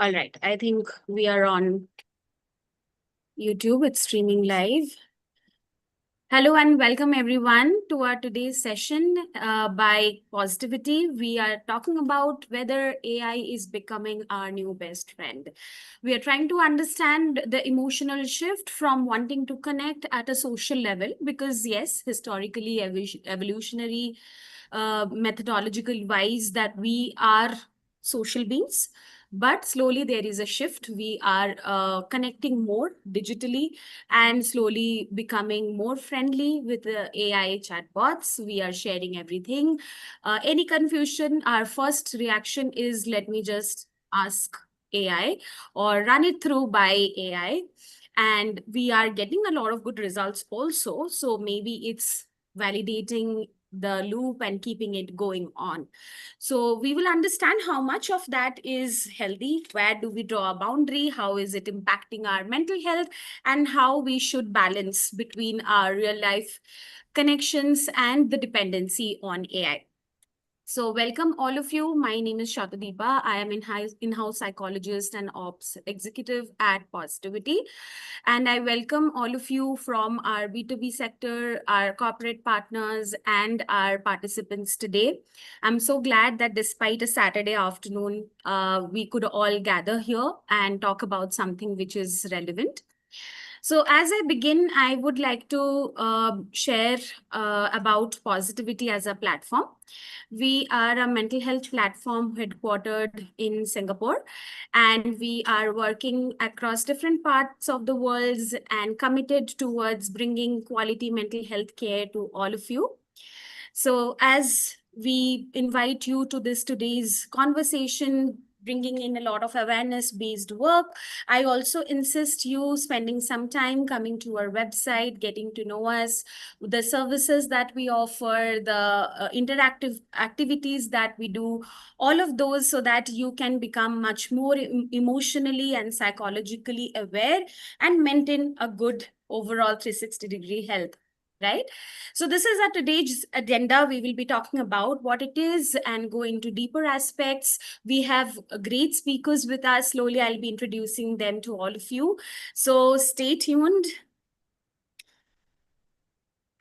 All right. I think we are on YouTube. It's streaming live. Hello and welcome everyone to our today's session by Positivity. We are talking about whether AI is becoming our new best friend. We are trying to understand the emotional shift from wanting to connect at a social level because yes, historically, evolutionary, methodological wise that we are social beings. But slowly there is a shift. We are connecting more digitally and slowly becoming more friendly with the AI chatbots. We are sharing everything. Any confusion, our first reaction is let me just ask AI or run it through by AI. And we are getting a lot of good results also. So maybe it's validating the loop and keeping it going on. So we will understand how much of that is healthy, where do we draw a boundary, how is it impacting our mental health, and how we should balance between our real life connections and the dependency on AI. So welcome all of you. My name is Shatadeepa. I am in-house psychologist and ops executive at Positivity. And I welcome all of you from our B2B sector, our corporate partners, and our participants today. I'm so glad that despite a Saturday afternoon, we could all gather here and talk about something which is relevant. So as I begin, I would like to share about Positivity as a platform. We are a mental health platform headquartered in Singapore, and we are working across different parts of the world and committed towards bringing quality mental health care to all of you. So as we invite you to this today's conversation, bringing in a lot of awareness-based work, I also insist you spending some time coming to our website, getting to know us, the services that we offer, the interactive activities that we do, all of those so that you can become much more emotionally and psychologically aware and maintain a good overall 360-degree health. Right? So this is our today's agenda. We will be talking about what it is and go into deeper aspects. We have great speakers with us. Slowly, I'll be introducing them to all of you. So stay tuned.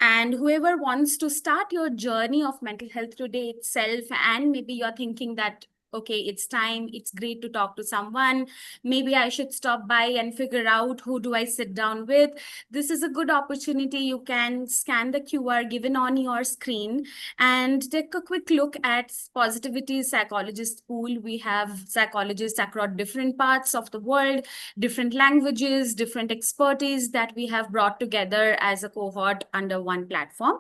And whoever wants to start your journey of mental health today itself, and maybe you're thinking that, okay, it's time, it's great to talk to someone. Maybe I should stop by and figure out who do I sit down with. This is a good opportunity. You can scan the QR given on your screen and take a quick look at Positivity Psychologist Pool. We have psychologists across different parts of the world, different languages, different expertise that we have brought together as a cohort under one platform.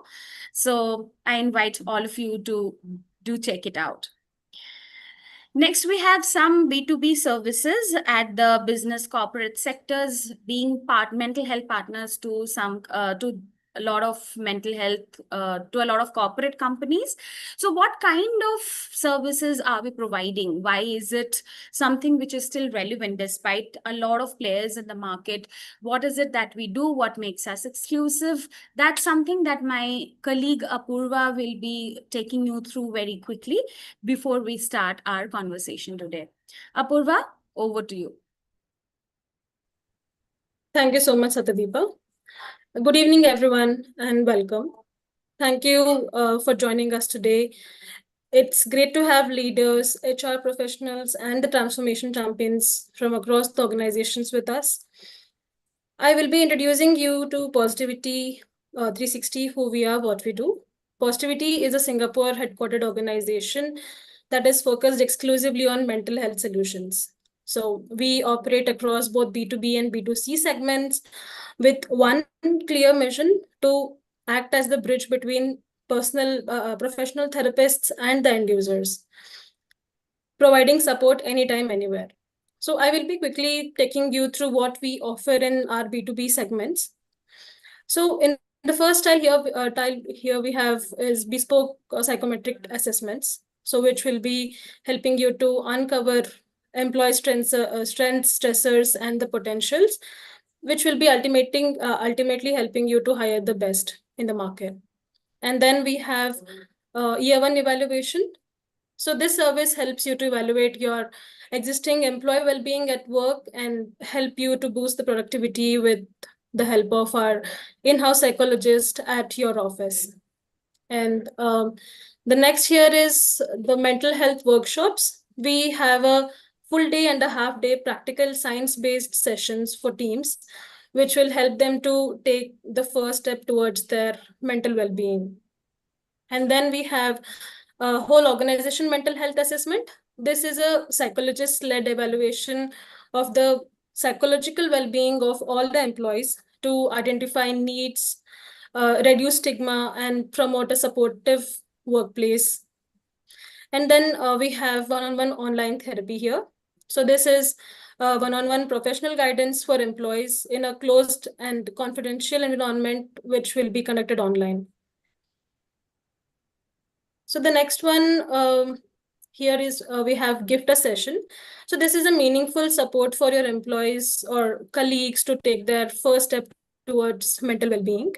So I invite all of you to do check it out. Next, we have some B2B services at the business corporate sectors, being mental health partners to to a lot of mental health, to a lot of corporate companies. So what kind of services are we providing? Why is it something which is still relevant despite a lot of players in the market? What is it that we do? What makes us exclusive? That's something that my colleague Apurva will be taking you through very quickly before we start our conversation today. Apurva, over to you. Thank you so much, Satadeepa. Good evening, everyone, and welcome. Thank you for joining us today. It's great to have leaders, HR professionals, and the transformation champions from across the organizations with us. I will be introducing you to Positivity 360, who we are, what we do. Positivity is a Singapore headquartered organization that is focused exclusively on mental health solutions. So we operate across both B2B and B2C segments with one clear mission to act as the bridge between professional therapists and the end users, providing support anytime, anywhere. So I will be quickly taking you through what we offer in our B2B segments. So in the first tile here we have is bespoke psychometric assessments, so which will be helping you to uncover employee strengths, stressors, and the potentials, which will be ultimately helping you to hire the best in the market. And then we have year one evaluation. So this service helps you to evaluate your existing employee well-being at work and help you to boost the productivity with the help of our in-house psychologist at your office. And the next here is the mental health workshops. We have a full day and a half day practical science-based sessions for teams, which will help them to take the first step towards their mental well-being. And then we have a whole organization mental health assessment. This is a psychologist-led evaluation of the psychological well-being of all the employees to identify needs, reduce stigma, and promote a supportive workplace. And then we have one-on-one online therapy here. So this is one-on-one professional guidance for employees in a closed and confidential environment, which will be conducted online. So the next one here is we have gift a session. So this is a meaningful support for your employees or colleagues to take their first step towards mental well-being.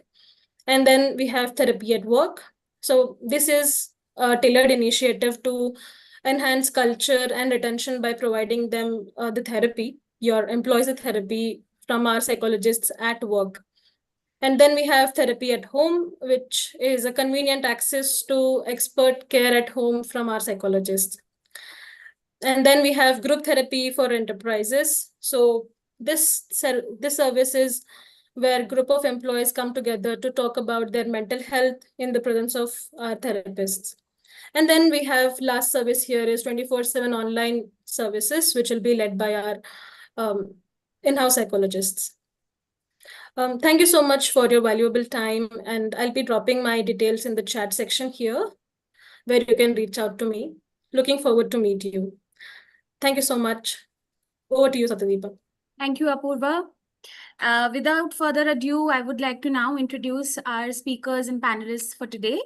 And then we have therapy at work. So this is a tailored initiative to enhance culture and retention by providing them the therapy, your employees the therapy from our psychologists at work. And then we have therapy at home, which is a convenient access to expert care at home from our psychologists. And then we have group therapy for enterprises. So this service is where group of employees come together to talk about their mental health in the presence of our therapists. And then we have last service here is 24/7 online services, which will be led by our in-house psychologists. Thank you so much for your valuable time, and I'll be dropping my details in the chat section here, where you can reach out to me. Looking forward to meet you. Thank you so much. Over to you, Satyadeepa. Thank you, Apurva. Without further ado, I would like to now introduce our speakers and panelists for today.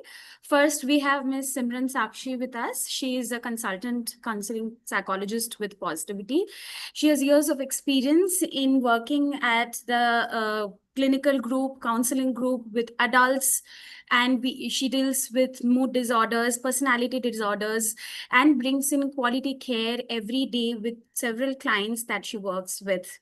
First, we have Ms. Simran Sakshi with us. She is a consultant counseling psychologist with Positivity. She has years of experience in working at the clinical group, counseling group with adults, and she deals with mood disorders, personality disorders, and brings in quality care every day with several clients that she works with.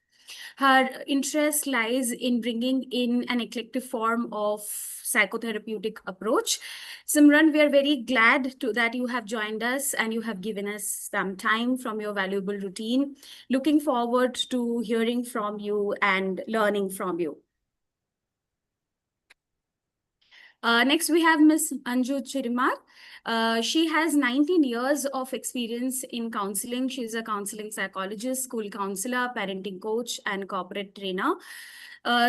Her interest lies in bringing in an eclectic form of psychotherapeutic approach. Simran, we are very glad that you have joined us and you have given us some time from your valuable routine. Looking forward to hearing from you and learning from you. Next, we have Ms. Anju Chirimar. She has 19 years of experience in counseling. She's a counseling psychologist, school counselor, parenting coach, and corporate trainer.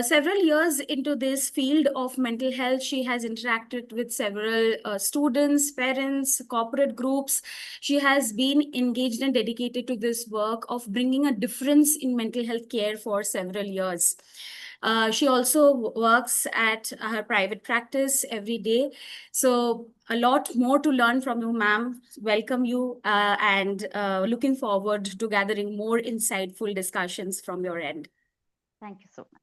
Several years into this field of mental health, she has interacted with several students, parents, corporate groups. She has been engaged and dedicated to this work of bringing a difference in mental health care for several years. She also works at her private practice every day. So a lot more to learn from you, ma'am. Welcome you and looking forward to gathering more insightful discussions from your end. Thank you so much.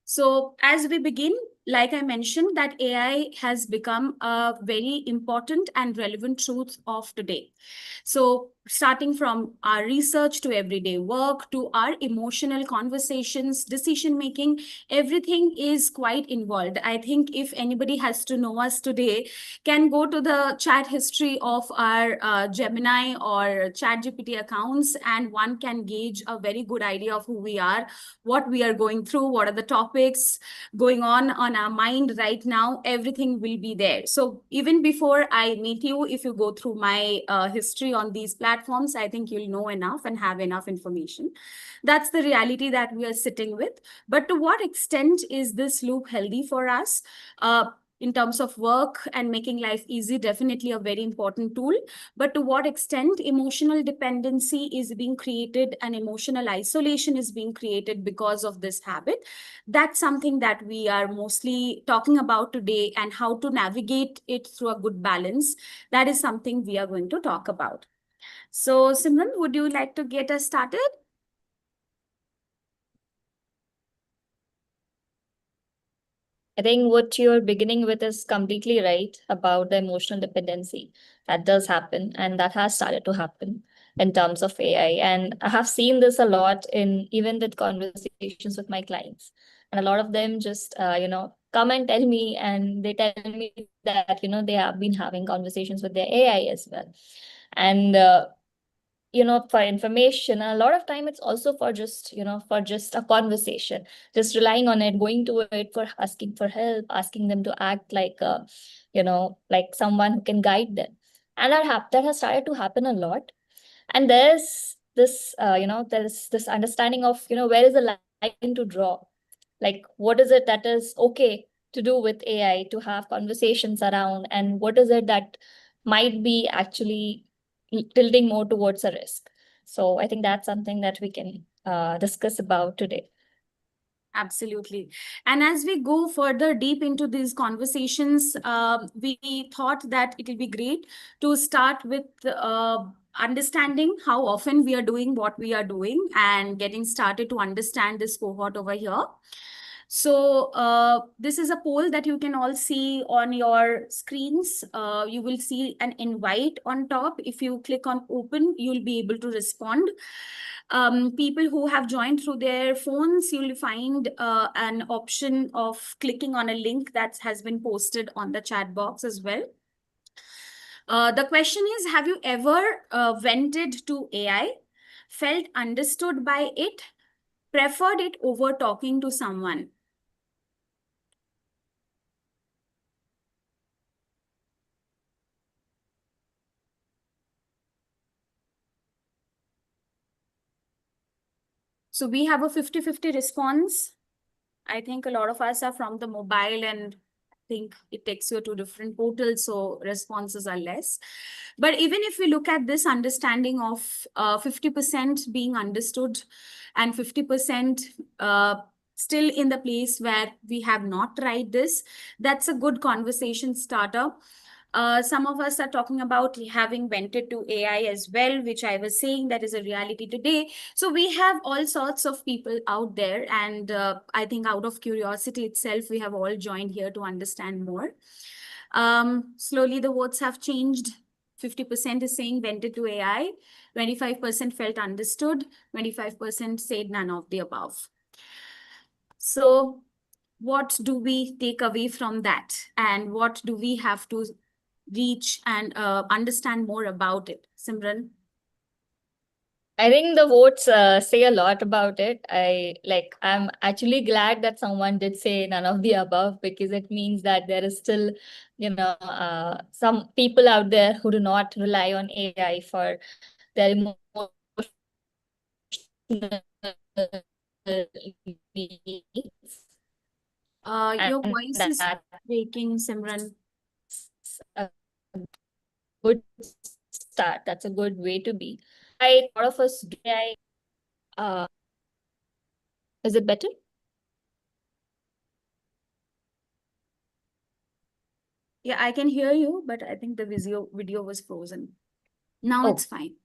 So as we begin, like I mentioned, that AI has become a very important and relevant truth of today. So starting from our research to everyday work to our emotional conversations, decision making, everything is quite involved. I think if anybody has to know us today, can go to the chat history of our Gemini or ChatGPT accounts, and one can gauge a very good idea of who we are, what we are going through, what are the topics going on our mind right now. Everything will be there. So even before I meet you, if you go through my history on these platforms, I think you'll know enough and have enough information. That's the reality that we are sitting with. But to what extent is this loop healthy for us? In terms of work and making life easy, definitely a very important tool. But to what extent emotional dependency is being created and emotional isolation is being created because of this habit? That's something that we are mostly talking about today, and how to navigate it through a good balance. That is something we are going to talk about. So Simran, would you like to get us started? I think what you're beginning with is completely right about the emotional dependency. That does happen, and that has started to happen in terms of AI. And I have seen this a lot in even with conversations with my clients. And a lot of them just, come and tell me, and they tell me that, they have been having conversations with their AI as well. And for information, a lot of time it's also for just for just a conversation, just relying on it, going to it for asking for help, asking them to act like like someone who can guide them. And that has started to happen a lot. And there's this understanding of where is the line to draw, like what is it that is okay to do with AI to have conversations around, and what is it that might be actually tilting more towards a risk. So I think that's something that we can discuss about today. Absolutely. And as we go further deep into these conversations, we thought that it will be great to start with understanding how often we are doing what we are doing and getting started to understand this cohort over here. So this is a poll that you can all see on your screens. You will see an invite on top. If you click on open, you'll be able to respond. People who have joined through their phones, you'll find an option of clicking on a link that has been posted on the chat box as well. The question is, have you ever vented to AI, felt understood by it, preferred it over talking to someone? So we have a 50-50 response. I think a lot of us are from the mobile, and I think it takes you to different portals, so responses are less. But even if we look at this understanding of 50% being understood and 50% still in the place where we have not tried this, that's a good conversation starter. Some of us are talking about having vented to AI as well, which I was saying that is a reality today. So we have all sorts of people out there. And I think out of curiosity itself, we have all joined here to understand more. Slowly, the votes have changed. 50% is saying vented to AI, 25% felt understood, 25% said none of the above. So what do we take away from that? And what do we have to reach and understand more about it? Simran? I think the votes say a lot about it. I'm actually glad that someone did say none of the above, because it means that there is still, some people out there who do not rely on AI for their emotional needs. Your And voice is that's breaking, Simran. a good start. That's a good way to be. I thought of us do AI. Uh, is it better? Yeah, I can hear you, but I think the video was frozen. Now Oh, it's fine.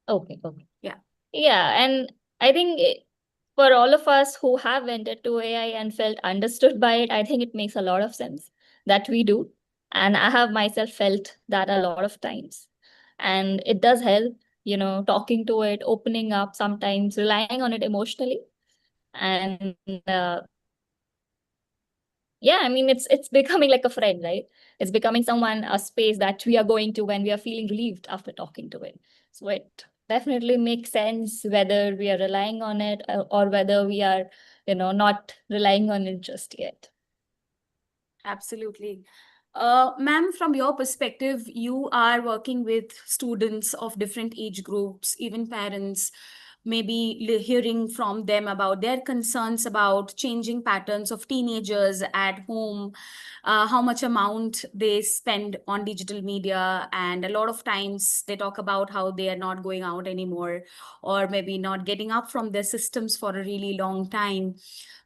okay, okay. Yeah. Yeah, and I think for all of us who have entered to AI and felt understood by it, I think it makes a lot of sense that we do. And I have myself felt that a lot of times. And it does help, talking to it, opening up, sometimes relying on it emotionally. And yeah, I mean, it's becoming like a friend, right? It's becoming someone, a space that we are going to when we are feeling relieved after talking to it. So it definitely makes sense whether we are relying on it, or whether we are, not relying on it just yet. Absolutely. Ma'am, from your perspective, you are working with students of different age groups, even parents, maybe hearing from them about their concerns about changing patterns of teenagers at home, how much amount they spend on digital media. And a lot of times they talk about how they are not going out anymore, or maybe not getting up from their systems for a really long time.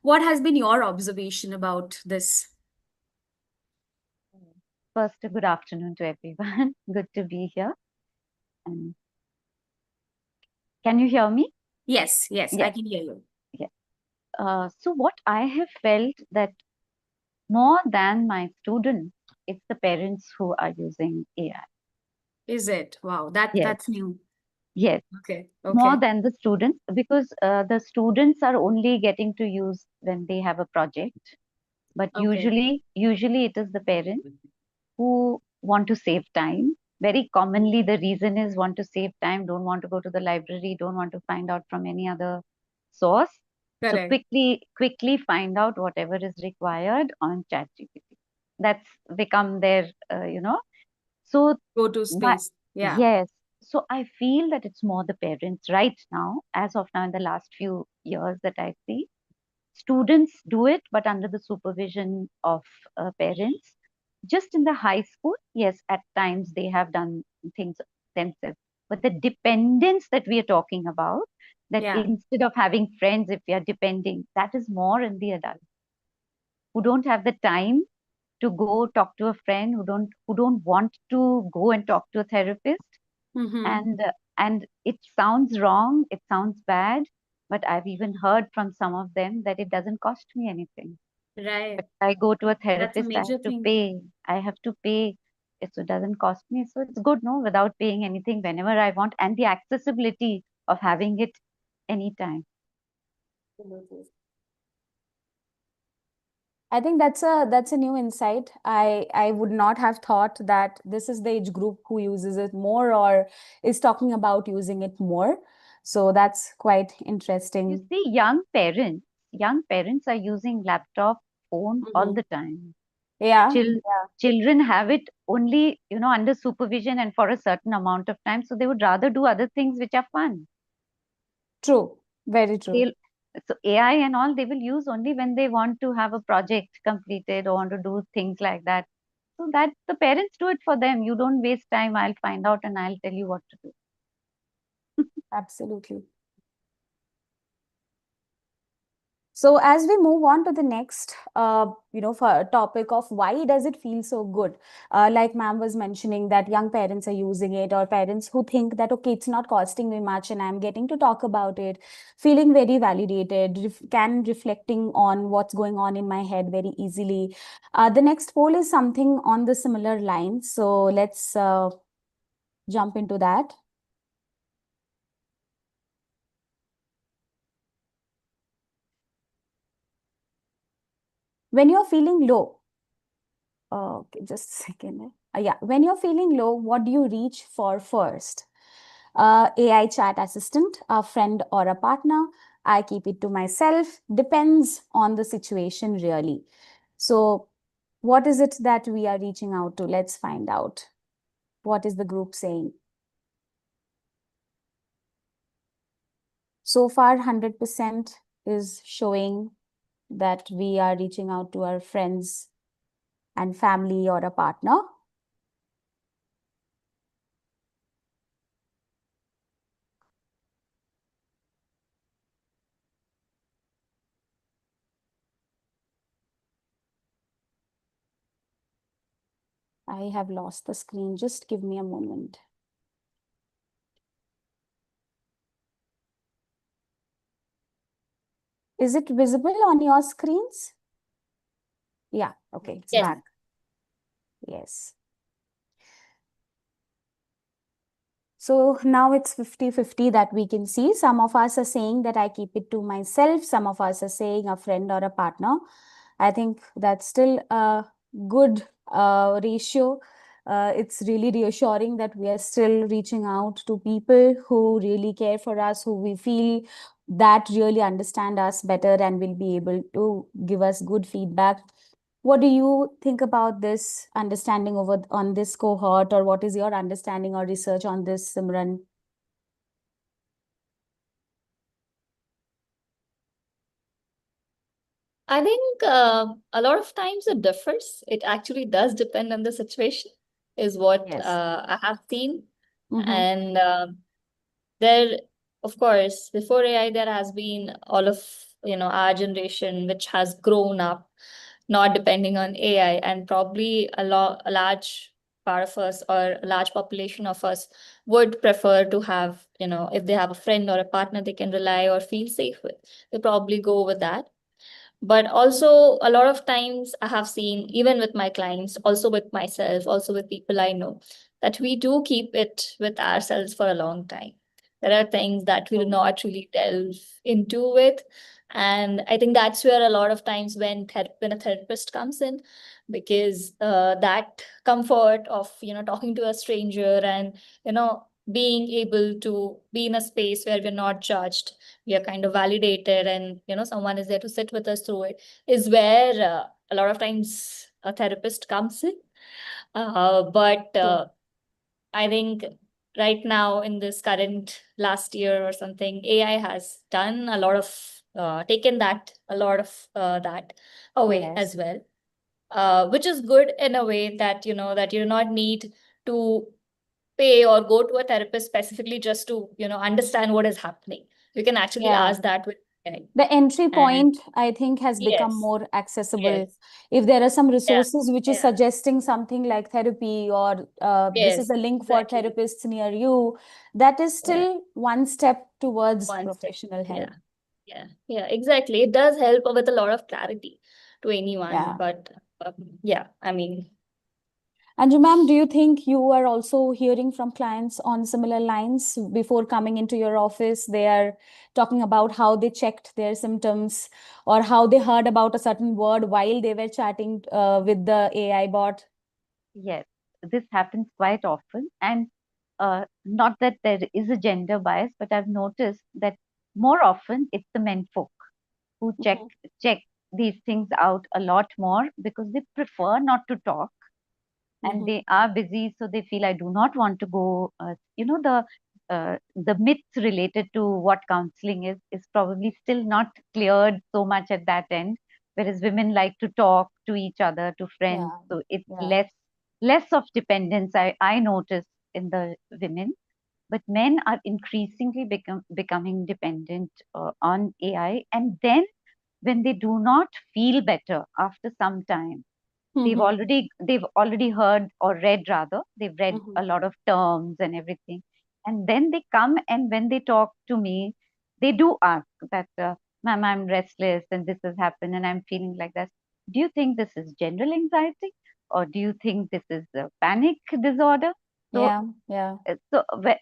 What has been your observation about this? First, good afternoon to everyone. Good to be here. And can you hear me? Yes, I Yes. can hear you. Yes. So what I have felt that more than my students, it's the parents who are using AI. Is it? Wow, Yes, that's new. yes, Okay, more okay, than the students, because the students are only getting to use when they have a project. But okay. usually it is the parents who want to save time. Very commonly, the reason is want to save time, don't want to go to the library, don't want to find out from any other source. So Correct. quickly find out whatever is required on ChatGPT. That's become their, So, Go to my, space. Yeah. yes. So I feel that it's more the parents right now, as of now, in the last few years that I see. Students do it, but under the supervision of parents. Just in the high school, yes, at times they have done things themselves. But the dependence that we are talking about, that Yeah. instead of having friends, if we are depending, that is more in the adults who don't have the time to go talk to a friend, who don't want to go and talk to a therapist. Mm-hmm. And it sounds wrong, it sounds bad, but I've even heard from some of them that it doesn't cost me anything. Right. But I go to a That's a therapist, major thing. I have to pay. So it doesn't cost me. So it's good, no, without paying anything whenever I want, and the accessibility of having it anytime. I think that's a new insight. I would not have thought that this is the age group who uses it more or is talking about using it more. So that's quite You interesting. see, young parents are using laptop, phone all Mm-hmm. the time. Yeah, Chil- Children have it only, under supervision and for a certain amount of time. So they would rather do other things which are fun. true. Very true. They'll, so AI and all, they will use only when they want to have a project completed or want to do things like that. So that the parents do it for them. You don't waste time. I'll find out and I'll tell you what to do. Absolutely. So as we move on to the next, for topic of why does it feel so good? Like ma'am was mentioning that young parents are using it, or parents who think that, okay, it's not costing me much and I'm getting to talk about it, feeling very validated, reflecting on what's going on in my head very easily. The next poll is something on the similar lines. So let's jump into that. When you're feeling low, okay, just a second. Yeah, when you're feeling low, what do you reach for first? AI chat assistant, a friend, or a partner? I keep it to myself. Depends on the situation, really. So, what is it that we are reaching out to? Let's find out. What is the group saying? So far, 100% is showing that we are reaching out to our friends and family or a partner. I have lost the screen. Just give me a moment. Is it visible on your screens? Yeah, okay, it's Yes. back. Yes. So now it's 50-50 that we can see. Some of us are saying that I keep it to myself. Some of us are saying a friend or a partner. I think that's still a good ratio. It's really reassuring that we are still reaching out to people who really care for us, who we feel that really understand us better and will be able to give us good feedback. What do you think about this understanding over on this cohort, or what is your understanding or research on this, Simran? I think a lot of times it differs. It actually does depend on the situation, is what Yes. I have seen. Mm-hmm. And there, of course, before AI, there has been all of, our generation, which has grown up not depending on AI, and probably a large part of us or a large population of us would prefer to have, if they have a friend or a partner they can rely or feel safe with, they probably go with that. But also a lot of times I have seen, even with my clients, also with myself, also with people I know, that we do keep it with ourselves for a long time. There are things that we do not really delve into with. And I think that's where a lot of times when a therapist comes in, because that comfort of, talking to a stranger and, being able to be in a space where we're not judged, we are kind of validated, and someone is there to sit with us through it, is where a lot of times a therapist comes in. But I think right now, in this current last year or something, AI has done a lot of taken that a lot of that away as Yes. well, which is good in a way that that you do not need to pay or go to a therapist specifically just to understand what is happening. You can actually Yeah. ask that with AI. The entry And point, I think, has become yes, more accessible. yes, If there are some yeah, resources which is yeah, suggesting something like therapy, or this is yes, a link for exactly. therapists near you, that is Yeah, still one step towards one step. professional help. Yeah, exactly. It does help with a lot of clarity to anyone, Yeah. but yeah, I mean, Anju ma'am, do you think you are also hearing from clients on similar lines before coming into your office? They are talking about how they checked their symptoms, or how they heard about a certain word while they were chatting with the AI bot. Yes, this happens quite often. And not that there is a gender bias, but I've noticed that more often it's the men folk who Mhm. check these things out a lot more, because they prefer not to talk, and Mhm. they are busy, so they feel, I do not want to go. The myths related to what counseling is probably still not cleared so much at that end, whereas women like to talk to each other, to friends, Yeah. so it's Yeah. less of dependence, I notice, in the women. But men are increasingly becoming dependent on AI, and then when they do not feel better after some time, Mhm. they've already heard, or read rather, they've read Mhm. a lot of terms and everything, and then they come, and when they talk to me, they do ask that, ma'am, I'm restless and this has happened and I'm feeling like that. Do you think this is general anxiety, or do you think this is a panic disorder? So Yeah. Yeah.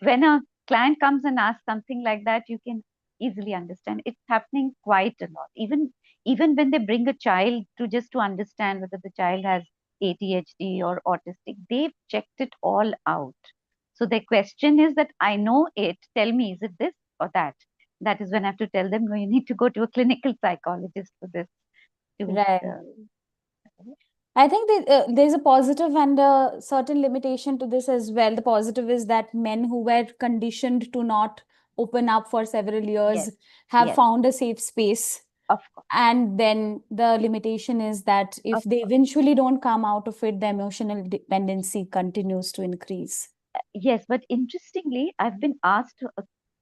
when a client comes and asks something like that, you can easily understand it's happening quite a lot. Even when they bring a child to just to understand whether the child has ADHD or autistic, they've checked it all out. So their question is that, I know it, tell me, is it this or that? That is when I have to tell them, no, you need to go to a clinical psychologist for this. To Right. I think there's a positive and a certain limitation to this as well. The positive is that men who were conditioned to not open up for several years Yes, have yes, found a safe space. of course. And then the limitation is that if Of they course. eventually don't come out of it, the emotional dependency continues to increase. Yes, but interestingly, I've been asked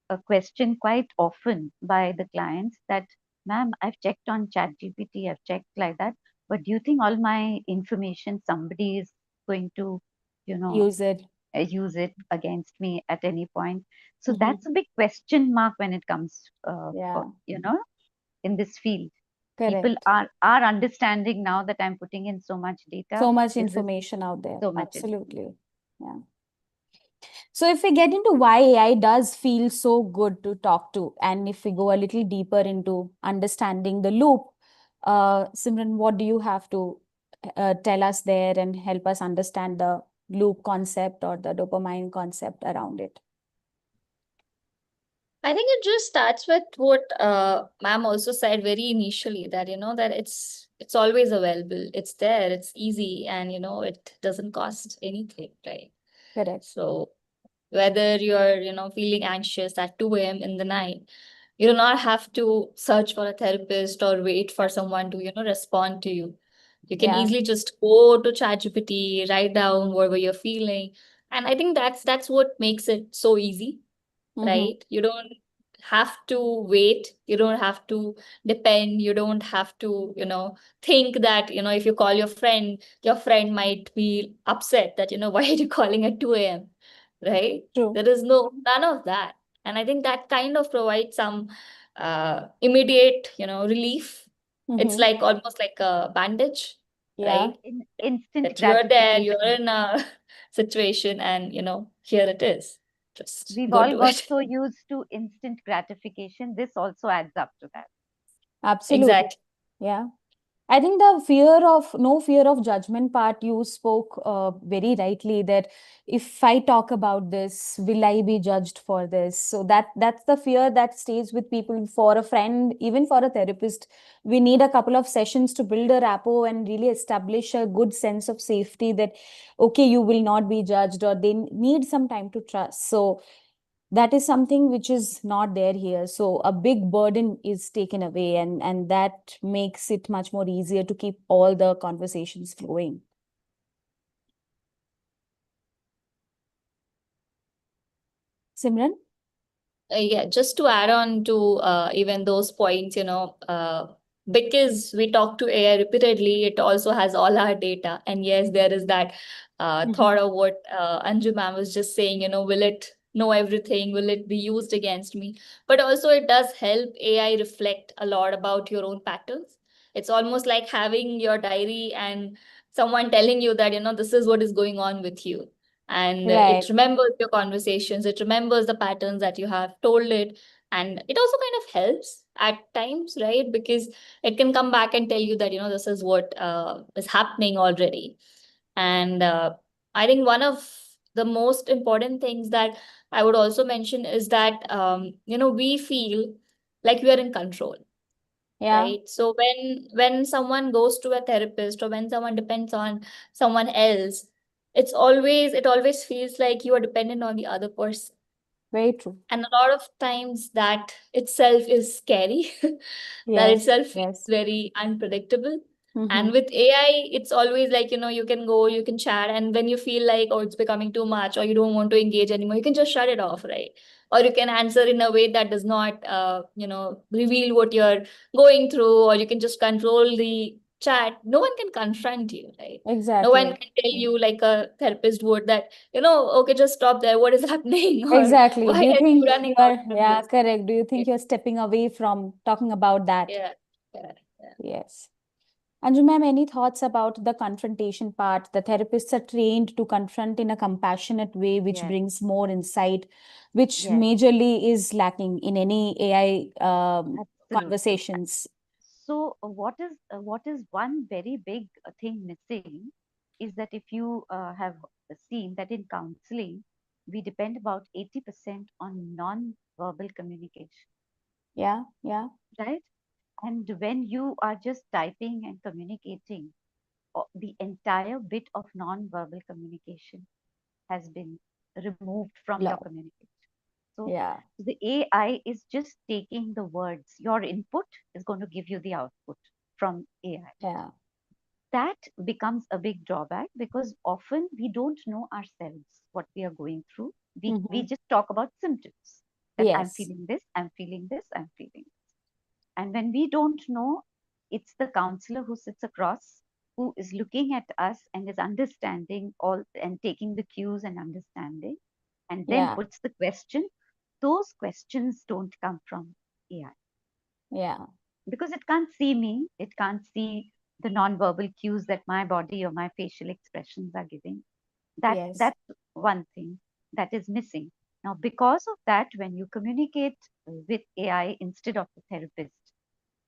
a question quite often by the clients that, ma'am, I've checked on ChatGPT, I've checked like that, but do you think all my information, somebody is going to, you know, Use it. use it against me at any point? So Mhm. that's a big question mark when it comes, Yeah, in this field. People correct. are understanding now that I'm putting in so much data. So much Is this information out there. so much information? Absolutely. Yeah. So if we get into why AI does feel so good to talk to, and if we go a little deeper into understanding the loop, Simran, what do you have to tell us there and help us understand the loop concept or the dopamine concept around it? I think it just starts with what ma'am also said very initially, that that it's always available, it's there, it's easy, and it doesn't cost anything, right? Correct. So whether you're feeling anxious at 2 a.m. in the night, you do not have to search for a therapist or wait for someone to respond to you. You can Yeah. easily just go to ChatGPT, write down whatever you're feeling, and I think that's what makes it so easy, Mm-hmm. right? You don't have to wait, you don't have to depend, you don't have to think that if you call your friend might be upset that why are you calling at 2 a.m., right? True. There is none of that. And I think that kind of provides some immediate relief It's Mm-hmm. like almost like a bandage, Yeah. right? Instant That you're there, you're gratification. in a situation, and here it is. Just We've go all do got it. so used to instant gratification. This also adds up to that. Absolutely. Exactly. Yeah. I think the fear of no fear of judgment part you spoke very rightly, that if I talk about this, will I be judged for this? So that's the fear that stays with people. For a friend, even for a therapist, we need a couple of sessions to build a rapport and really establish a good sense of safety that okay, you will not be judged, or they need some time to trust. So that is something which is not there here, so a big burden is taken away, and that makes it much more easier to keep all the conversations flowing. Simran? Yeah, just to add on to even those points, because we talk to AI repeatedly, it also has all our data. And yes, there is that thought of what Anju ma'am was just saying, will it know everything? Will it be used against me? But also, it does help AI reflect a lot about your own patterns. It's almost like having your diary and someone telling you that, this is what is going on with you, and Right. it remembers your conversations, it remembers the patterns that you have told it, and it also kind of helps at times, right? Because it can come back and tell you that this is what is happening already. And I think one of the most important things that I would also mention is that we feel like we are in control, Yeah. right? So when someone goes to a therapist, or when someone depends on someone else, it always feels like you are dependent on the other person. Very true. And a lot of times that itself is scary. That Yes. itself feels Yes. very unpredictable. Mm-hmm. And with AI, it's always like, you can go, you can chat, and when you feel like, oh, it's becoming too much, or you don't want to engage anymore, you can just shut it off, right? Or you can answer in a way that does not, reveal what you're going through, or you can just control the chat. No one can confront you, right? No one Exactly. can tell you like a therapist would that, okay, just stop there. What is happening? Or Exactly. why Do you are you think running you out are, from yeah, this? correct. Do you think Yeah, you're stepping away from talking about that? yeah, yeah, yeah. Yes. Anju ma'am, any thoughts about the confrontation part? The therapists are trained to confront in a compassionate way, which Yes, brings more insight, which yes, majorly is lacking in any AI absolutely. conversations. So, what is one very big thing missing is that if you have seen that in counseling, we depend about 80% on non-verbal communication, Yeah, yeah, right? And when you are just typing and communicating, the entire bit of non-verbal communication has been removed from your love. communication. So Yeah, the AI is just taking the words. Your input is going to give you the output from AI. yeah. That becomes a big drawback because often we don't know ourselves what we are going through. We Mm-hmm. just talk about symptoms that I'm Yes, feeling this, I'm feeling this, I'm feeling this. And when we don't know, it's the counselor who sits across who is looking at us and is understanding all and taking the cues and understanding and then yeah, puts the question. Those questions don't come from AI yeah, because it can't see me, it can't see the non-verbal cues that my body or my facial expressions are giving. yes, That's one thing that is missing. Now, because of that, when you communicate with AI instead of the therapist,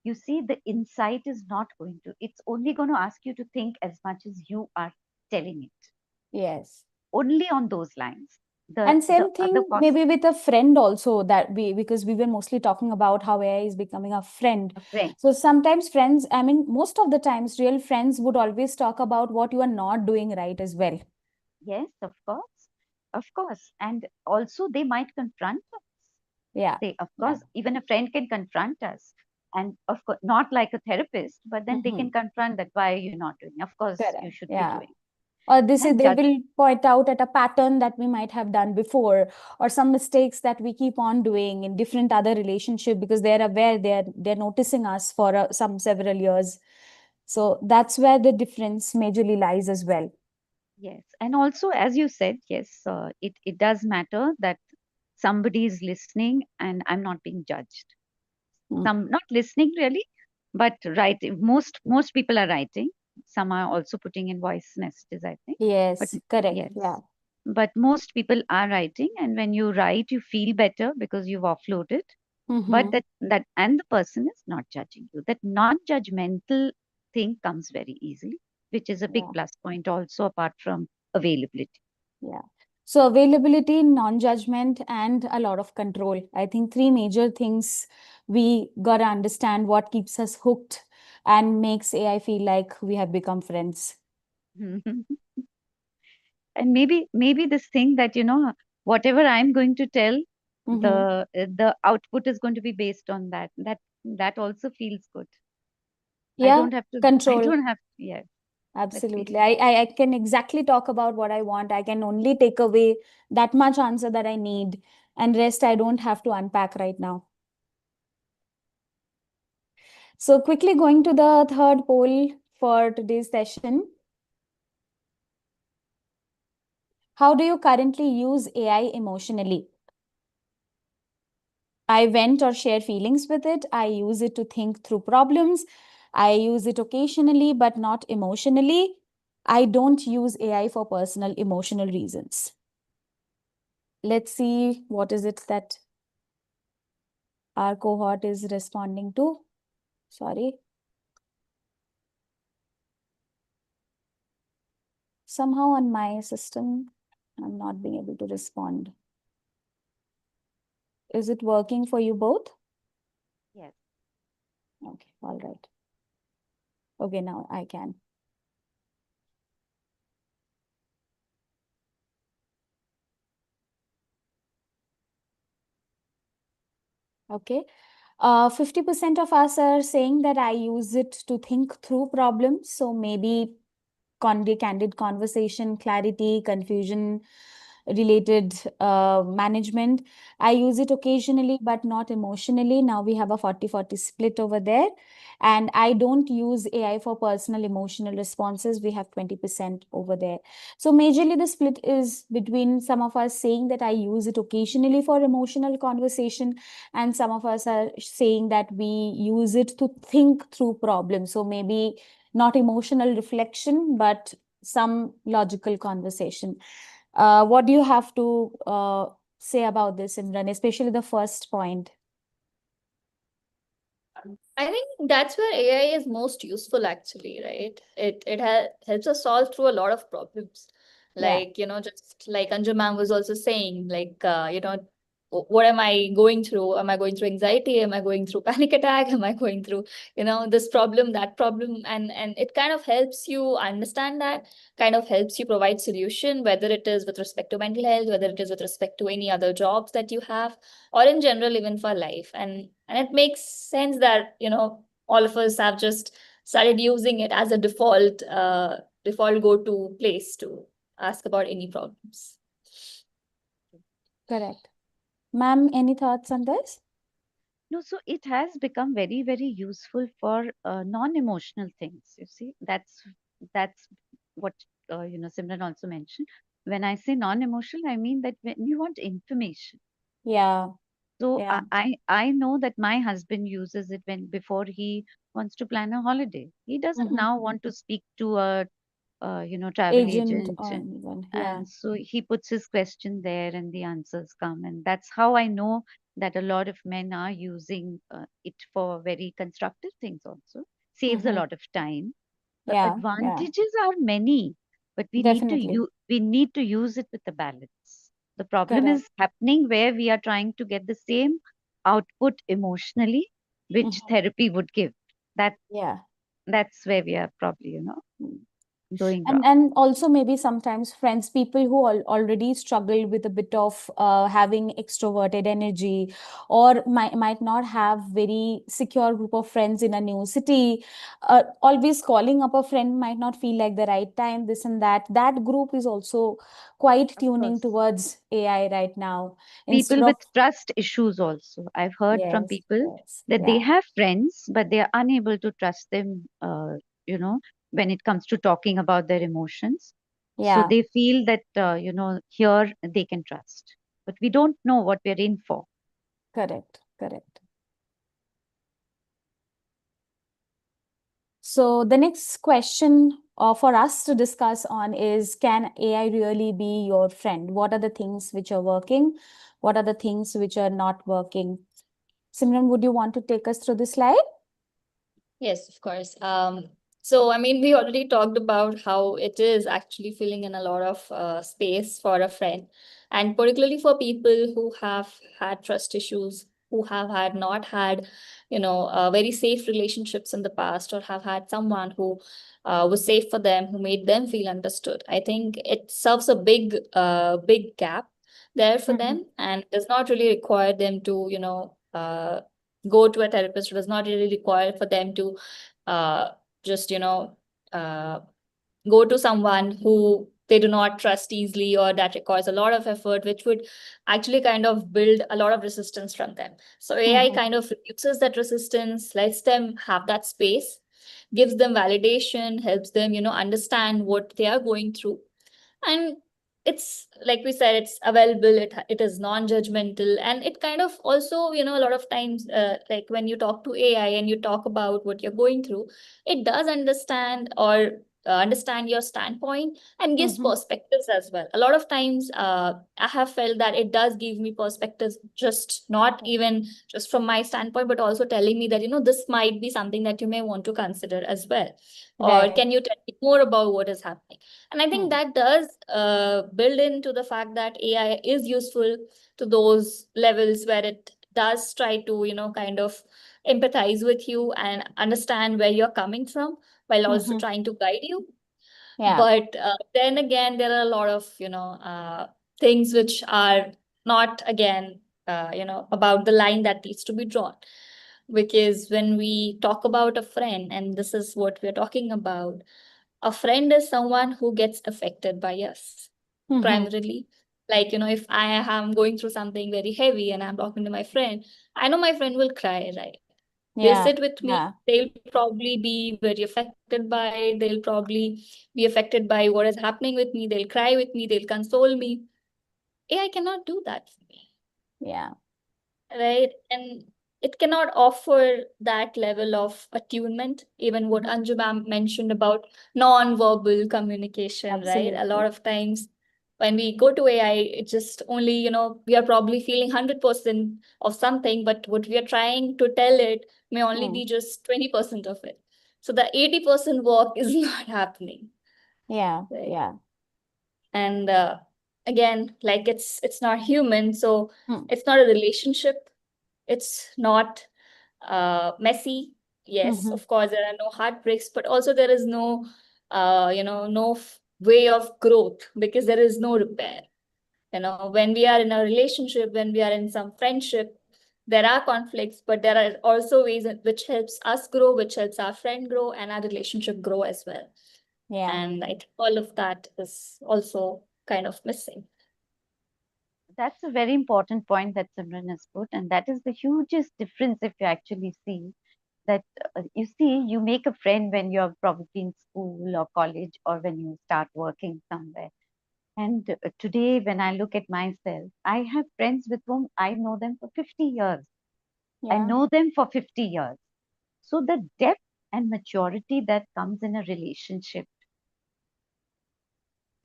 you see the insight is not going to, it's only going to ask you to think as much as you are telling it, yes. only on those lines. And The same other thing maybe with a friend also, that because we were mostly talking about how AI is becoming a friend. a friend. So sometimes friends, I mean, most of the times, real friends would always talk about what you are not doing right as well. Yes, of course. And also they might confront us. Yeah, They, of yeah. course, even a friend can confront us. And of course, not like a therapist, but then they Mm-hmm. can confront that why are you not doing? Of course, you Correct. should be Yeah. doing. Or this is, And they judge, will point out at a pattern that we might have done before, or some mistakes that we keep on doing in different other relationship, because they're aware, they're noticing us for some several years. So that's where the difference majorly lies as well. yes. And also, as you said, yes, it does matter that somebody is listening and I'm not being judged. Mm. Some not listening really, But most people are writing. Some are also putting in voice messages, I think. But Yes, correct. yes, Yeah. but most people are writing, and when you write, you feel better because you've offloaded. But Mm-hmm. that and the person is not judging you. That non-judgmental thing comes very easily, which is a big Yeah. plus point also apart from availability. Yeah. So availability, non-judgment, and a lot of control. I think three major things we gotta understand what keeps us hooked and makes AI feel like we have become friends. And maybe this thing that whatever I'm going to tell, Mm-hmm. the output is going to be based on that also feels good. I Yeah, don't have to I control. don't have yes, that feels Absolutely. I can exactly talk about what I want. I can only take away that much answer that I need, and rest I don't have to unpack right now. So quickly going to the third poll for today's session. How do you currently use AI emotionally? I vent or share feelings with it. I use it to think through problems. I use it occasionally, but not emotionally. I don't use AI for personal emotional reasons. Let's see what is it that our cohort is responding to. Sorry. Somehow on my system, I'm not being able to respond. Is it working for you both? yes. Okay, all right. Okay, now I can. Okay. 50% of us are saying that I use it to think through problems. So maybe candid conversation, clarity, confusion related management. I use it occasionally, but not emotionally. Now we have a 40-40 split over there. And I don't use AI for personal emotional responses. We have 20% over there. So majorly the split is between some of us saying that I use it occasionally for emotional conversation, and some of us are saying that we use it to think through problems. So maybe not emotional reflection, but some logical conversation. What do you have to say about this, Imran, especially the first point? I think that's where AI is most useful actually, right? It helps us solve through a lot of problems. Yeah. Like, just like Anju ma'am was also saying, like, what am I going through? Am I going through anxiety? Am I going through panic attack? Am I going through, this problem, that problem? And it kind of helps you understand that, kind of helps you provide solution, whether it is with respect to mental health, whether it is with respect to any other jobs that you have, or in general even for life. And it makes sense that all of us have just started using it as a default go-to place to ask about any problems. Correct. Ma'am, any thoughts on this? No, so it has become very, very useful for non-emotional things. You see, that's what Simran also mentioned. When I say non-emotional, I mean that when you want information. Yeah. So Yeah. I know that my husband uses it when before he wants to plan a holiday. He doesn't Mm-hmm. now want to speak to a travel Agent agent, or anyone. Yeah. and so he puts his question there and the answers come, and that's how I know that a lot of men are using it for very constructive things also. Saves a Mm-hmm. lot of time. The Yeah. Yeah. advantages are many, but Definitely. we need to use it with the balance. The problem Correct. is happening where we are trying to get the same output emotionally, which Mm-hmm. therapy would give. That Yeah. that's where we are probably, Mm. doing And wrong. and also maybe sometimes friends, people who already struggle with a bit of having extroverted energy, or might not have very secure group of friends in a new city. Always calling up a friend might not feel like the right time, this and that. That group is also quite Of tuning course. towards AI right now. Instead People of with trust issues also. I've heard from yes, people yes, that they yeah, have friends, but they are unable to trust them, you know, when it comes to talking about their emotions. So yeah, they feel that, here they can trust. But we don't know what we're in for. correct, correct. So the next question for us to discuss on is, can AI really be your friend? What are the things which are working? What are the things which are not working? Simran, would you want to take us through this slide? Yes, of course. So I mean, we already talked about how it is actually filling in a lot of space for a friend, and particularly for people who have had trust issues, who have had not had, very safe relationships in the past, or have had someone who was safe for them, who made them feel understood. I think it serves a big gap there for them, and does not really require them to, go to a therapist. It does not really require for them to uh, just uh, go to someone who they do not trust easily, or that requires a lot of effort, which would actually kind of build a lot of resistance from them. So AI kind of reduces that resistance, lets them have that space, gives them validation, helps them understand what they are going through. And it's like we said, it's available, it is non-judgmental, and it kind of also, a lot of times, like when you talk to AI and you talk about what you're going through, it does understand, or understand your standpoint, and gives perspectives as well. A lot of times, I have felt that it does give me perspectives, just not even just from my standpoint, but also telling me that, this might be something that you may want to consider as well. Or Right. can you tell me more about what is happening? And I think that does build into the fact that AI is useful to those levels where it does try to, kind of empathize with you and understand where you're coming from, while also trying to guide you. Yeah. But then again, there are a lot of, things which are not, again, about the line that needs to be drawn. Because when we talk about a friend, and this is what we're talking about, a friend is someone who gets affected by us primarily. Like, if I am going through something very heavy and I'm talking to my friend, I know my friend will cry, right? They'll Yeah. sit with me. Yeah. They'll probably be very affected by it. They'll probably be affected by what is happening with me. They'll cry with me. They'll console me. AI cannot do that for me, Yeah. right? And it cannot offer that level of attunement, even what Anju ma'am mentioned about non-verbal communication, right? A lot Absolutely. of times when we go to AI, it just only, we are probably feeling 100% of something, but what we are trying to tell it may only be just 20% of it. So the 80% work is not happening, Yeah. right? Yeah. And again, like it's not human, so Hmm. it's not a relationship. It's not messy. Yes, of course, there are no heartbreaks, but also there is no, way of growth, because there is no repair. When we are in a relationship, when we are in some friendship, there are conflicts, but there are also ways which helps us grow, which helps our friend grow, and our relationship grow as well. Yeah. And I think all of that is also kind of missing. That's a very important point that Simran has put, and that is the hugest difference if you actually see that you see you make a friend when you're probably in school or college or when you start working somewhere. And today, when I look at myself, I have friends with whom I know them for 50 years. I Yeah. know them for 50 years. So the depth and maturity that comes in a relationship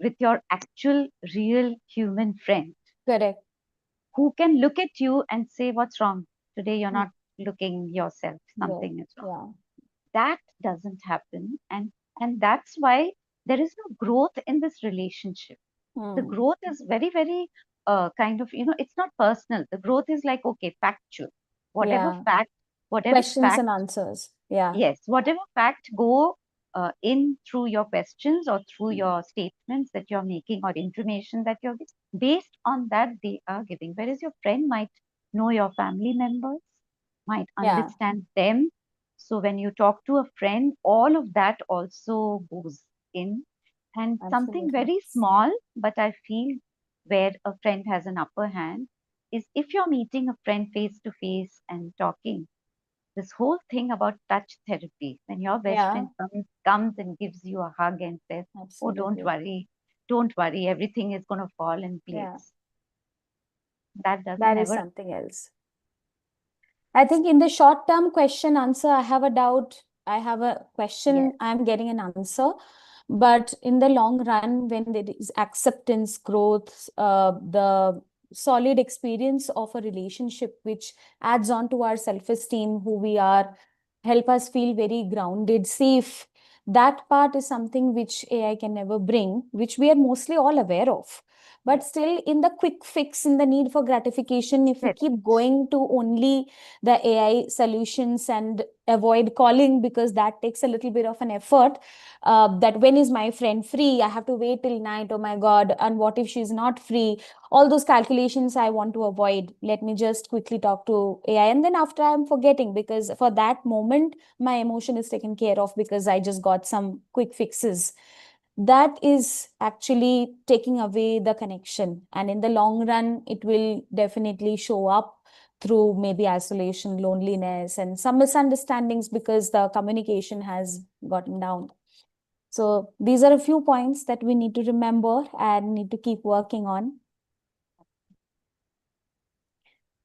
with your actual, real human friend Correct. who can look at you and say, "What's wrong? Today you're Hmm. not looking yourself. Yeah. Something is wrong." Yeah. That doesn't happen. And that's why there is no growth in this relationship. The growth is very, very kind of, it's not personal. The growth is like, okay, factual. Whatever Yeah. fact, whatever Questions fact and answers. Yeah. Yes, whatever fact go in through your questions or through your statements that you're making or information that you're giving, based on that they are giving. Whereas your friend might know your family members, might Yeah. understand them. So when you talk to a friend, all of that also goes in. And something Absolutely. very small, but I feel where a friend has an upper hand is if you're meeting a friend face to face and talking, this whole thing about touch therapy, when your best Yeah. friend comes and gives you a hug and says, "Oh, Absolutely. don't worry, everything is going to fall in Yeah. place." That doesn't That is never. something else. I think in the short term question answer, I have a doubt. I have a question, Yes. I'm getting an answer. But in the long run, when there is acceptance, growth, the solid experience of a relationship which adds on to our self-esteem, who we are, help us feel very grounded, safe. That part is something which AI can never bring, which we are mostly all aware of. But Yes. still, in the quick fix, in the need for gratification, if we Correct. keep going to only the AI solutions and avoid calling because that takes a little bit of an effort, that when is my friend free, I have to wait till night, oh my god, and what if she's not free, all those calculations I want to avoid. Let me just quickly talk to AI, and then after I'm forgetting, because for that moment my emotion is taken care of because I just got some quick fixes. That is actually taking away the connection, and in the long run it will definitely show up through maybe isolation, loneliness, and some misunderstandings because the communication has gotten down. So these are a few points that we need to remember and need to keep working on.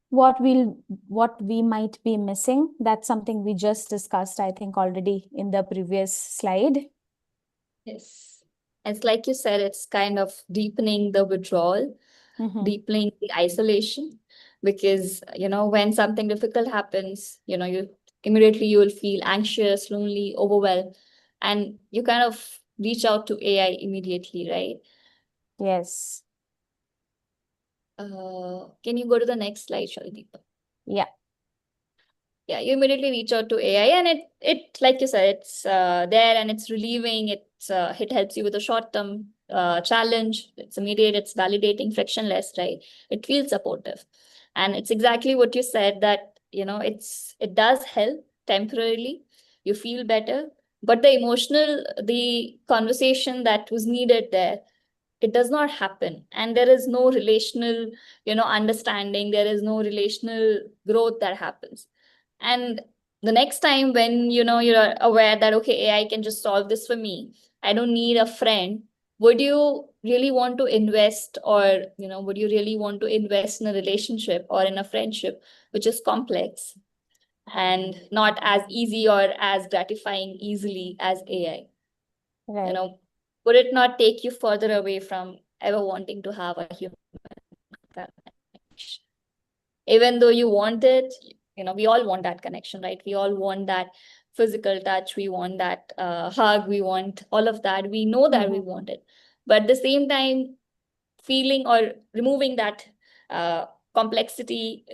What we might be missing, that's something we just discussed, I think, already in the previous slide. Yes. It's like you said, it's kind of deepening the withdrawal, deepening the isolation, because, when something difficult happens, you will feel anxious, lonely, overwhelmed, and you kind of reach out to AI immediately, right? Yes. Can you go to the next slide, Shalideep? Yeah. Yeah, you immediately reach out to AI, and it like you said, it's there and it's relieving. It helps you with a short-term challenge. It's immediate, it's validating, frictionless, right? It feels supportive, and it's exactly what you said, that it does help temporarily. You feel better, but the conversation that was needed there, it does not happen, and there is no relational understanding. There is no relational growth that happens. And the next time when you're aware that, okay, AI can just solve this for me, I don't need a friend, would you really want to invest, or would you really want to invest in a relationship or in a friendship which is complex and not as easy or as gratifying easily as AI? Right. Would it not take you further away from ever wanting to have a human connection? Even though you want it, we all want that connection, right? We all want that physical touch. We want that hug. We want all of that. We know that we want it. But at the same time, feeling or removing that uh, complexity,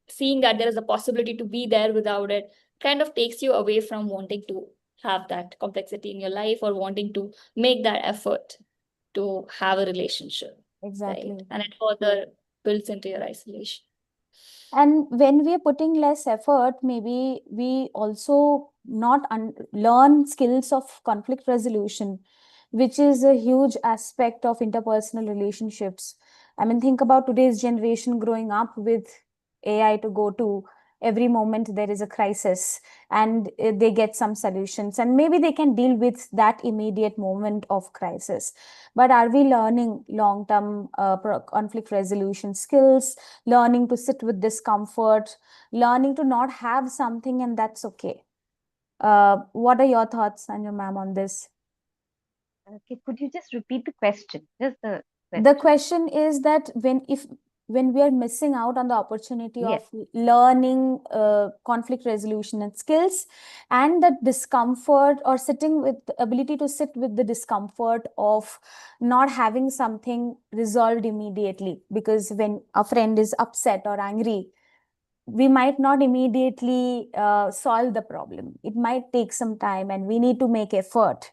seeing that there is a possibility to be there without it, kind of takes you away from wanting to have that complexity in your life, or wanting to make that effort to have a relationship, right? Exactly. And it further builds into your isolation. And when we are putting less effort, maybe we also not learn skills of conflict resolution, which is a huge aspect of interpersonal relationships. I mean, think about today's generation growing up with AI to go to every moment there is a crisis, and they get some solutions, and maybe they can deal with that immediate moment of crisis. But are we learning long-term conflict resolution skills, learning to sit with discomfort, learning to not have something, and that's okay? What are your thoughts, Anju ma'am, on this? Okay, could you just repeat the question? Just the The question. question is that when we are missing out on the opportunity Yes. of learning conflict resolution and skills, and the discomfort, or sitting with the ability to sit with the discomfort of not having something resolved immediately, because when a friend is upset or angry, we might not immediately solve the problem. It might take some time and we need to make effort,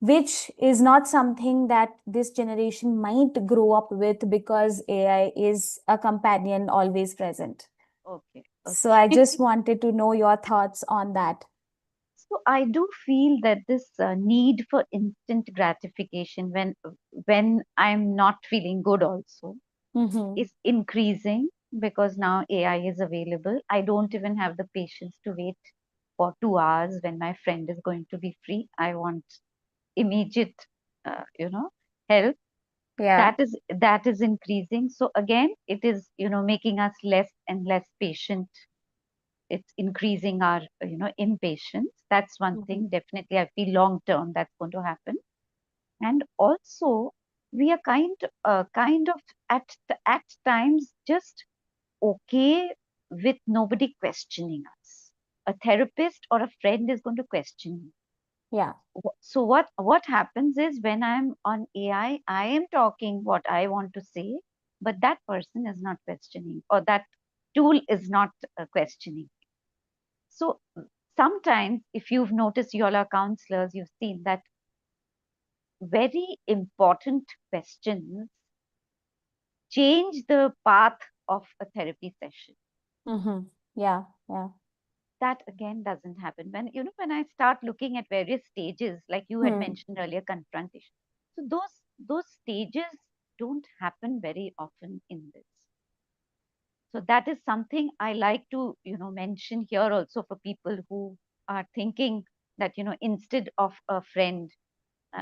which is not something that this generation might grow up with because AI is a companion always present. Okay. So I Okay. just wanted to know your thoughts on that. So I do feel that this need for instant gratification when I'm not feeling good also Mm-hmm. is increasing, because now AI is available. I don't even have the patience to wait for 2 hours when my friend is going to be free. I want immediate, help. Yeah. That is increasing. So again, it is making us less and less patient it's increasing our impatience. That's one thing. Definitely, I feel long term that's going to happen. And also, we are kind of at times just okay with nobody questioning us. A therapist or a friend is going to question you. Yeah. So what happens is, when I'm on AI, I am talking what I want to say, but that person is not questioning, or that tool is not questioning. So sometimes, if you've noticed, you all are counselors, you've seen that very important questions change the path of a therapy session. Yeah, yeah. That again doesn't happen when I start looking at various stages, like you had mentioned earlier, confrontation. So those stages don't happen very often in this. So that is something I like to mention here also, for people who are thinking that instead of a friend,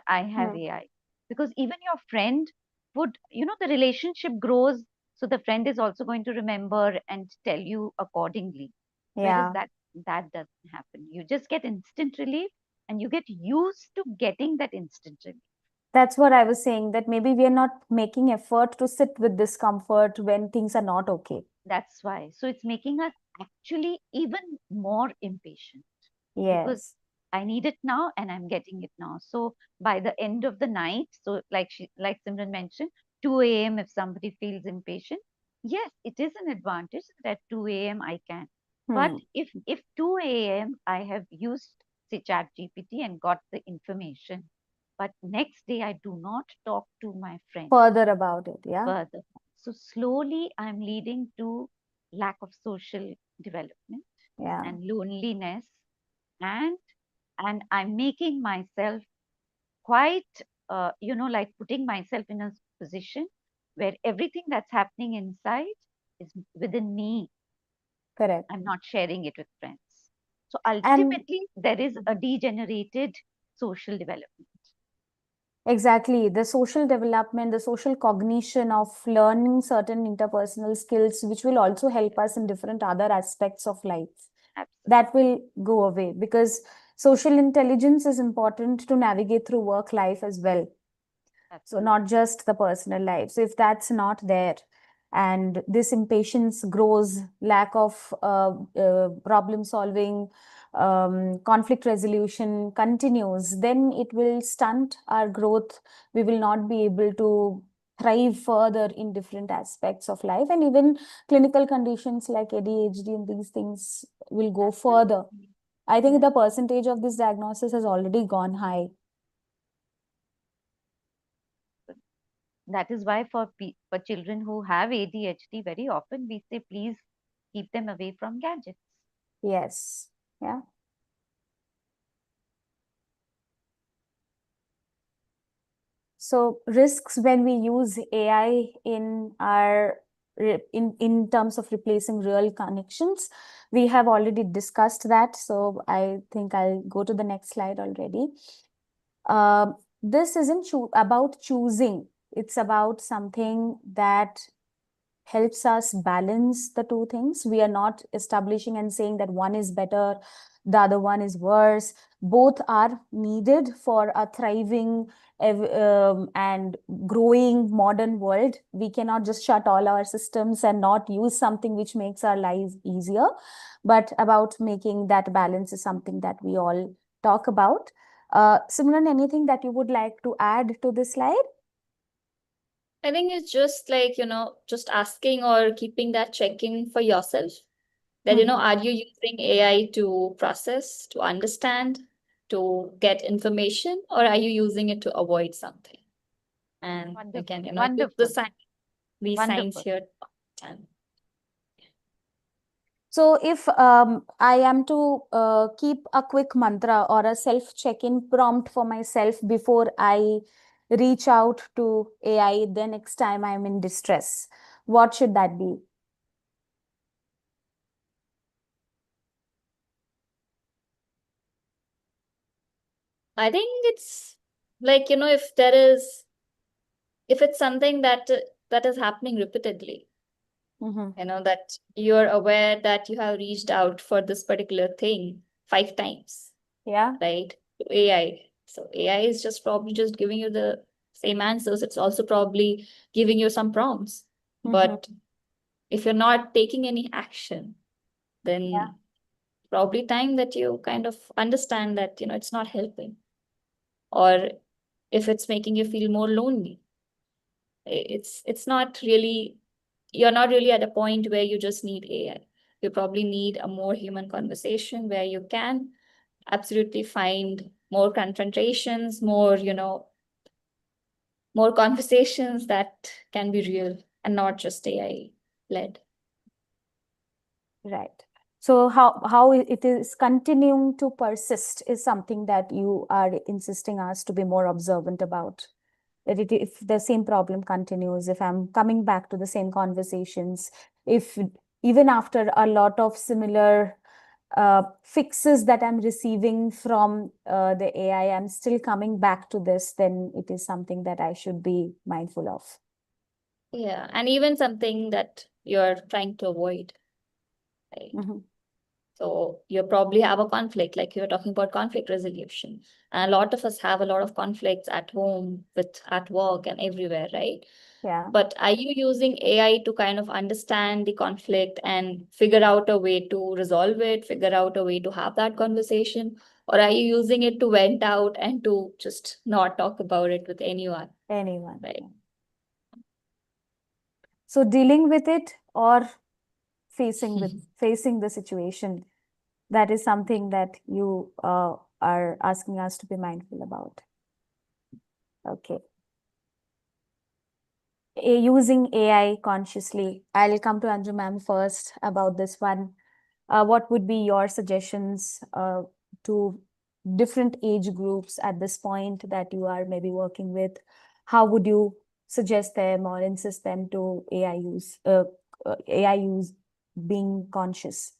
I have AI. Because even your friend would, the relationship grows, so the friend is also going to remember and tell you accordingly. Whereas Yeah. that doesn't happen. You just get instant relief, and you get used to getting that instant relief. That's what I was saying, that maybe we are not making effort to sit with discomfort when things are not okay. That's why. So it's making us actually even more impatient, because Yes. I need it now and I'm getting it now. So by the end of the night, so like Simran mentioned, 2 a.m. if somebody feels impatient, yes, it is an advantage that at 2 a.m. I can. But if 2 a.m. I have used, say, Chat GPT and got the information, but next day I do not talk to my friend Further about it, yeah. further. So slowly I'm leading to lack of social development Yeah. and loneliness, and I'm making myself quite like putting myself in a position where everything that's happening inside is within me. Correct. I'm not sharing it with friends. So And ultimately there is a degenerated social development. exactly, the social development, the social cognition of learning certain interpersonal skills, which will also help us in different other aspects of life, Absolutely. that will go away, because social intelligence is important to navigate through work life as well. So Absolutely. not just the personal life. So if that's not there, and this impatience grows, lack of problem solving, conflict resolution continues, then it will stunt our growth. We will not be able to thrive further in different aspects of life, and even clinical conditions like ADHD and these things will go further. Absolutely. I think Yeah. the percentage of this diagnosis has already gone high. That is why for children who have ADHD, very often we say, please keep them away from gadgets. Yes. Yeah. So risks when we use AI in our in terms of replacing real connections, we have already discussed that. So I think I'll go to the next slide already. This isn't about choosing. It's about something that helps us balance the two things. We are not establishing and saying that one is better, the other one is worse. Both are needed for a thriving and growing modern world. We cannot just shut all our systems and not use something which makes our lives easier. But about making that balance is something that we all talk about. Simran, anything that you would like to add to this slide? I think it's just like, just asking or keeping that checking for yourself that, are you using AI to process, to understand, to get information, or are you using it to avoid something? And Wonderful. again, use Wonderful. these signs Wonderful. here all the time. So if I am to keep a quick mantra or a self-check-in prompt for myself before I reach out to AI the next time I'm in distress, what should that be? I think it's like, if it's something that is happening repeatedly, that you're aware that you have reached out for this particular thing 5 times, Yeah. right? To AI. So AI is just probably just giving you the same answers. It's also probably giving you some prompts. But if you're not taking any action, then probably time that you kind of understand that, it's not helping. Or if it's making you feel more lonely, it's not really, you're not really at a point where you just need AI. You probably need a more human conversation where you can absolutely find more confrontations, more conversations that can be real and not just AI led. Right. So how it is continuing to persist is something that you are insisting us to be more observant about. That if the same problem continues, if I'm coming back to the same conversations, if even after a lot of similar fixes that I'm receiving from the AI, I'm still coming back to this, then it is something that I should be mindful of. Yeah, and even something that you're trying to avoid, right? So you probably have a conflict, like you're talking about conflict resolution. And a lot of us have a lot of conflicts at home, at work and everywhere, right? Yeah. But are you using AI to kind of understand the conflict and figure out a way to resolve it, figure out a way to have that conversation? Or are you using it to vent out and to just not talk about it with anyone? Anyone. Right. So dealing with it or facing the situation, that is something that you are asking us to be mindful about. Okay. Using AI consciously. I'll come to Anju ma'am first about this one. What would be your suggestions to different age groups at this point that you are maybe working with? How would you suggest them or insist them to AI use being conscious?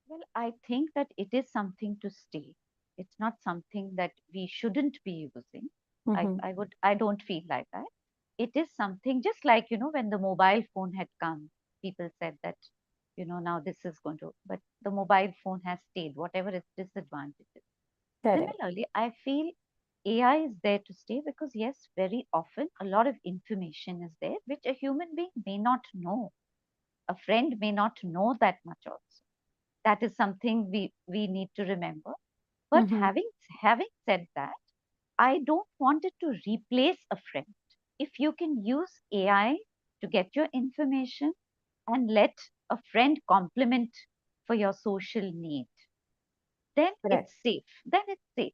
Well, I think that it is something to stay. It's not something that we shouldn't be using. I don't feel like that. It is something just like, when the mobile phone had come, people said that, now this is going to, but the mobile phone has stayed, whatever its disadvantages. Correct. Similarly, I feel AI is there to stay because, yes, very often a lot of information is there which a human being may not know. A friend may not know that much also. That is something we need to remember. But having said that, I don't want it to replace a friend. If you can use AI to get your information and let a friend complement for your social need, then Correct. it's safe. Then it's safe.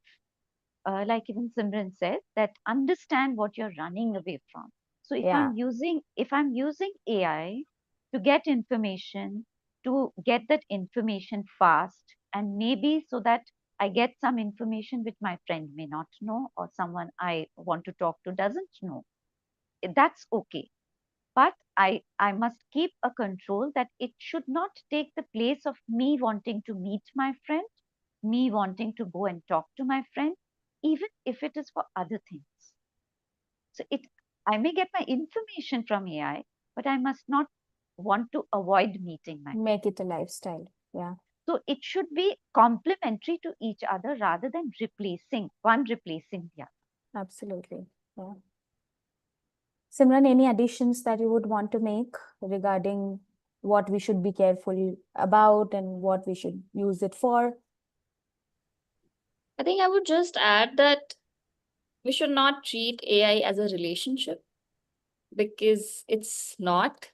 Like even Simran said, that understand what you're running away from. So if Yeah. I'm using AI to get information, to get that information fast, and maybe so that I get some information which my friend may not know or someone I want to talk to doesn't know, that's okay. But I must keep a control that it should not take the place of me wanting to meet my friend, me wanting to go and talk to my friend, even if it is for other things. So I may get my information from AI, but I must not want to avoid meeting my friend. Make it a lifestyle. Yeah. So it should be complementary to each other rather than replacing the other. Absolutely. Yeah. Simran, any additions that you would want to make regarding what we should be careful about and what we should use it for? I think I would just add that we should not treat AI as a relationship because it's not.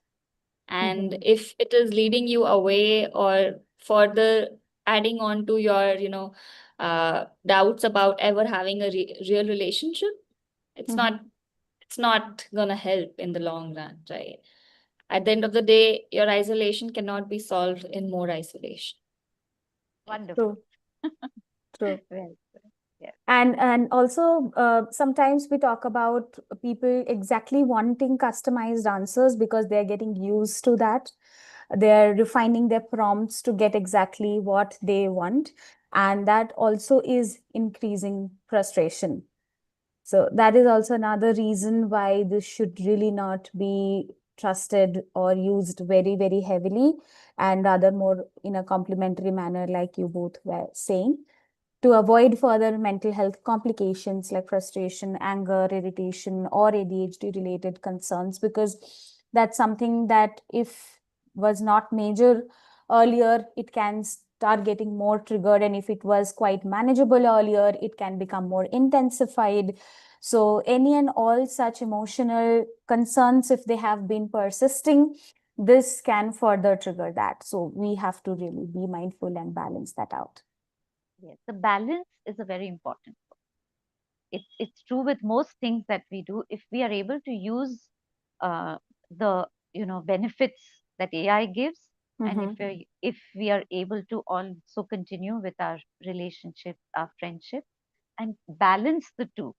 And if it is leading you away or further adding on to your, doubts about ever having a real relationship, it's not gonna help in the long run, right? At the end of the day, your isolation cannot be solved in more isolation. Wonderful. True. Well said. Yes. And also sometimes we talk about people exactly wanting customized answers because they're getting used to that. They're refining their prompts to get exactly what they want. And that also is increasing frustration. So that is also another reason why this should really not be trusted or used very, very heavily, and rather more in a complementary manner, like you both were saying, to avoid further mental health complications like frustration, anger, irritation, or ADHD related concerns, because that's something that if was not major earlier, it can start getting more triggered. And if it was quite manageable earlier, it can become more intensified. So any and all such emotional concerns, if they have been persisting, this can further trigger that. So we have to really be mindful and balance that out. Yes, the balance is a very important. It's true with most things that we do. If we are able to use the benefits that AI gives, and if we are able to also continue with our relationship, our friendship, and balance the two,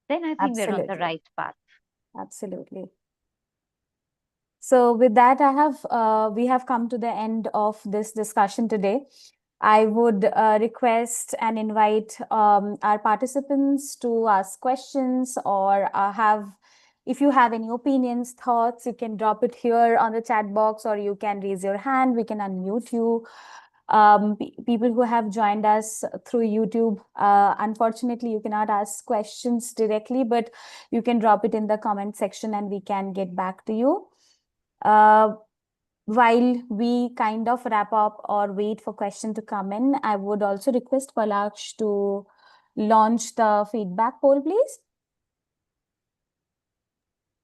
then I think we're on the Absolutely. right path. Absolutely. So with that, we have come to the end of this discussion today. I would request and invite our participants to ask questions or if you have any opinions, thoughts, you can drop it here on the chat box, or you can raise your hand. We can unmute you. People who have joined us through YouTube, unfortunately, you cannot ask questions directly, but you can drop it in the comment section and we can get back to you. While we kind of wrap up or wait for question to come in, I would also request Palaksh to launch the feedback poll, please.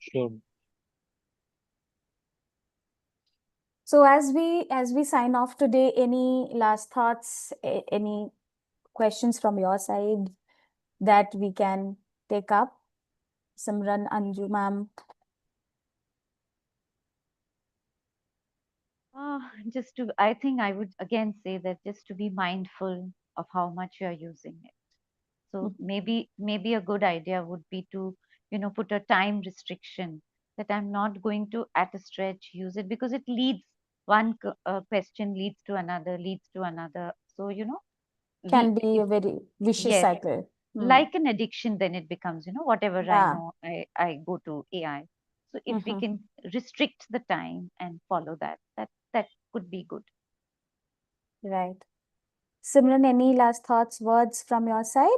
Sure. So as we sign off today, any last thoughts, any questions from your side that we can take up? Simran, Anju ma'am. I think I would again say that just to be mindful of how much you are using it. So maybe a good idea would be to, put a time restriction that I'm not going to at a stretch use it, because it leads question leads to another, leads to another. So, Can be a very vicious yes, cycle. like an addiction, then it becomes, whatever I Yeah. know, I go to AI. So if we can restrict the time and follow that could be good. Right. Simran, any last thoughts, words from your side?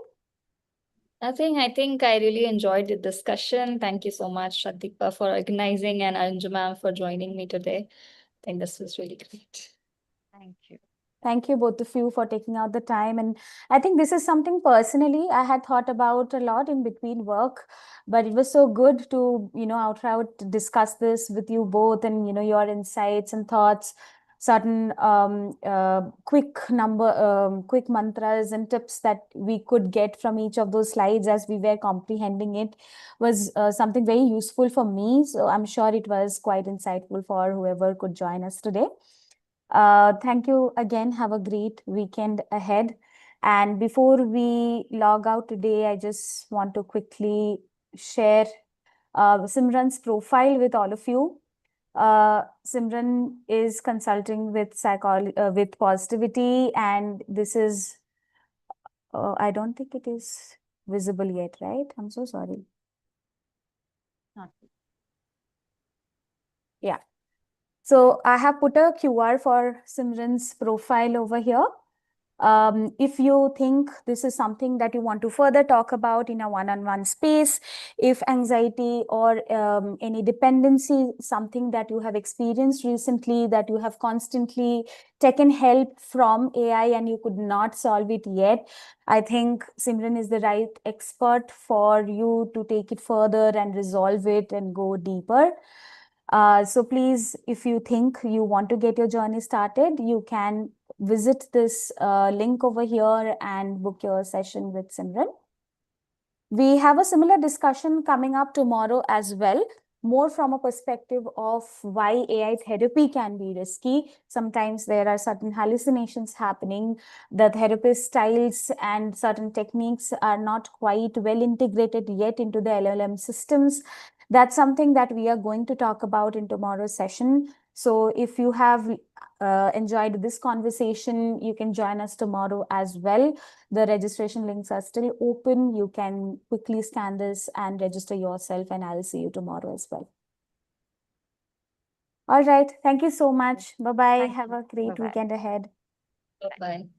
Nothing. I think I really enjoyed the discussion. Thank you so much, Shraddhipa, for organizing, and Anju ma'am for joining me today. I think this was really great. Thank you. Thank you, both of you, for taking out the time. And I think this is something personally I had thought about a lot in between work, but it was so good to, outright discuss this with you both, and, your insights and thoughts, certain quick mantras and tips that we could get from each of those slides as we were comprehending it was something very useful for me. So I'm sure it was quite insightful for whoever could join us today. Thank you again. Have a great weekend ahead. And before we log out today, I just want to quickly share Simran's profile with all of you. Simran is consulting with with positivity, and this is, I don't think it is visible yet, right? I'm so sorry. Not Yeah. So I have put a QR for Simran's profile over here. If you think this is something that you want to further talk about in a one-on-one space, if anxiety or any dependency, something that you have experienced recently, that you have constantly taken help from AI and you could not solve it yet, I think Simran is the right expert for you to take it further and resolve it and go deeper. So please, if you think you want to get your journey started, you can visit this link over here and book your session with Simran. We have a similar discussion coming up tomorrow as well, more from a perspective of why AI therapy can be risky. Sometimes there are certain hallucinations happening. The therapist styles and certain techniques are not quite well integrated yet into the LLM systems. That's something that we are going to talk about in tomorrow's session. So if you have enjoyed this conversation, you can join us tomorrow as well. The registration links are still open. You can quickly scan this and register yourself, and I'll see you tomorrow as well. All right. Thank you so much. Bye-bye. Thank Have you. a great Bye-bye. weekend ahead. Bye.